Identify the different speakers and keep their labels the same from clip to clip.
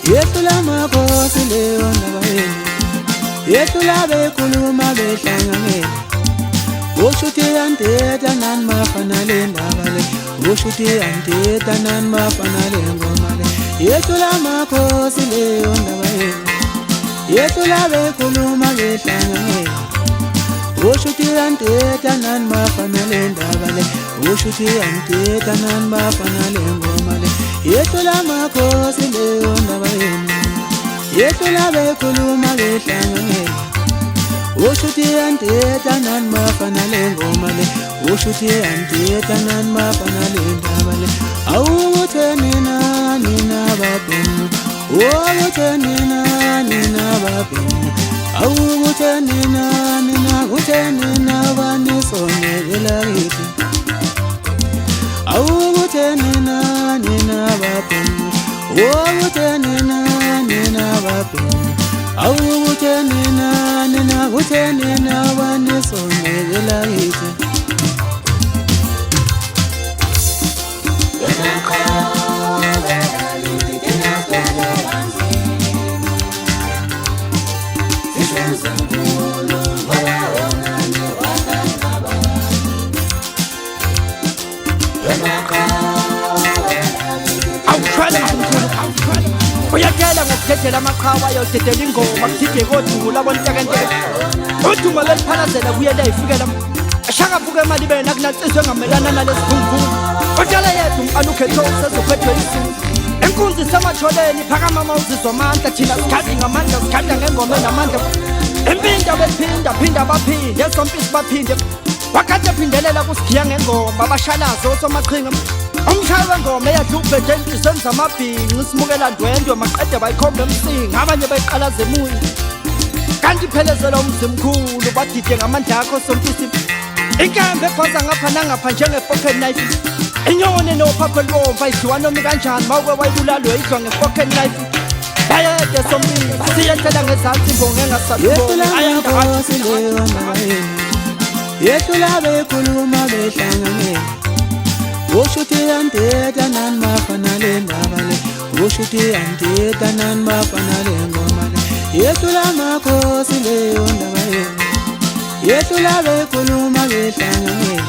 Speaker 1: Yethula makhosi leyo ndaba yenu, yethula bekhuluma behlanganyela. Usho uthi antitha nani bafana le ndaba le, usho uthi antitha nani bafana le ngoma le. Yethula makhosi leyo ndaba yenu, yethula bekhuluma behlanganyela. Usho uthi antitha nani bafana le ndaba le, usho uthi antitha nani bafana le ngoma le. Yethula makhosi leyo ndaba yenu, yethula bekhuluma behlanganyela. Usho uthi antitha nani bafana le ngoma le, usho uthi antitha nani bafana le ndaba le. Awukutheni nina babhemu, awukutheni nina babhemu, awukutheni nina kutheni nabanisonela kithi. Awukutheni nina babhemu, awukutheni nina babhemu, awukutheni nina kutheni nabanisonela kithi.
Speaker 2: Uyakela ngokukhetela amaqhawe ayodedela ingoma kuthide kodula bontekenteke. Uduma leliphalazela kuyele ifikela ashaka phuke imali ibe nakunaciswe ngamelana nalesikhumbulo. Kodwa yethu umqalukhetho usezophethwe isizwe. Enkunzi sematholeni phakama mawuzizwa amandla thina sikhadi ngamandla sikhanda ngengoma enamandla. Impinda bephinda baphinde esompisi baphinde. Wakade phindelela kusigiya ngengoma abashalazo somaqhinga. Umshayi wengoma eyadlubhethe enhlisweni zamabhinqi simukela ndwendwe maqede bayikhomba emsingi abanye bayiqalaza emuyi. Kanti phelezela umzimkhulu badide ngamandla akho sompisi. Inkembe ephosa ngapha nangapha njenge-pocket knife. Inyoni nophapho elibomvu ayidliwa noma kanjani mawuke wayibulalwe idliwa nge-pocket knife. Bayede sompisi siyethela ngezansi imbonge engasabibonga
Speaker 1: Makhosi leyo ndaba yenu, yethula bekhuluma behlanganyela. Usho uthi antitha nani bafana le ndaba le, usho uthi antitha nani bafana le ngoma le. Yethula makhosi leyo ndaba yenu, yethula bekhuluma behlanganyela.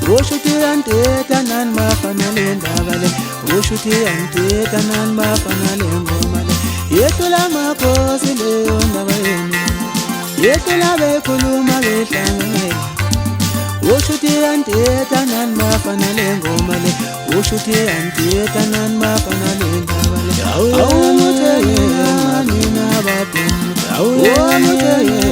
Speaker 1: Usho uthi antitha nani bafana le ndaba le, usho uthi antitha nani bafana le ngoma le. Yethula makhosi leyo ndaba yenu, yethula bekhuluma behlanganyela. Usho uthi antitha nani bafana le ngoma le, usho uthi antitha nani bafana le ndaba le. Awukutheni nina babhemu, awukutheni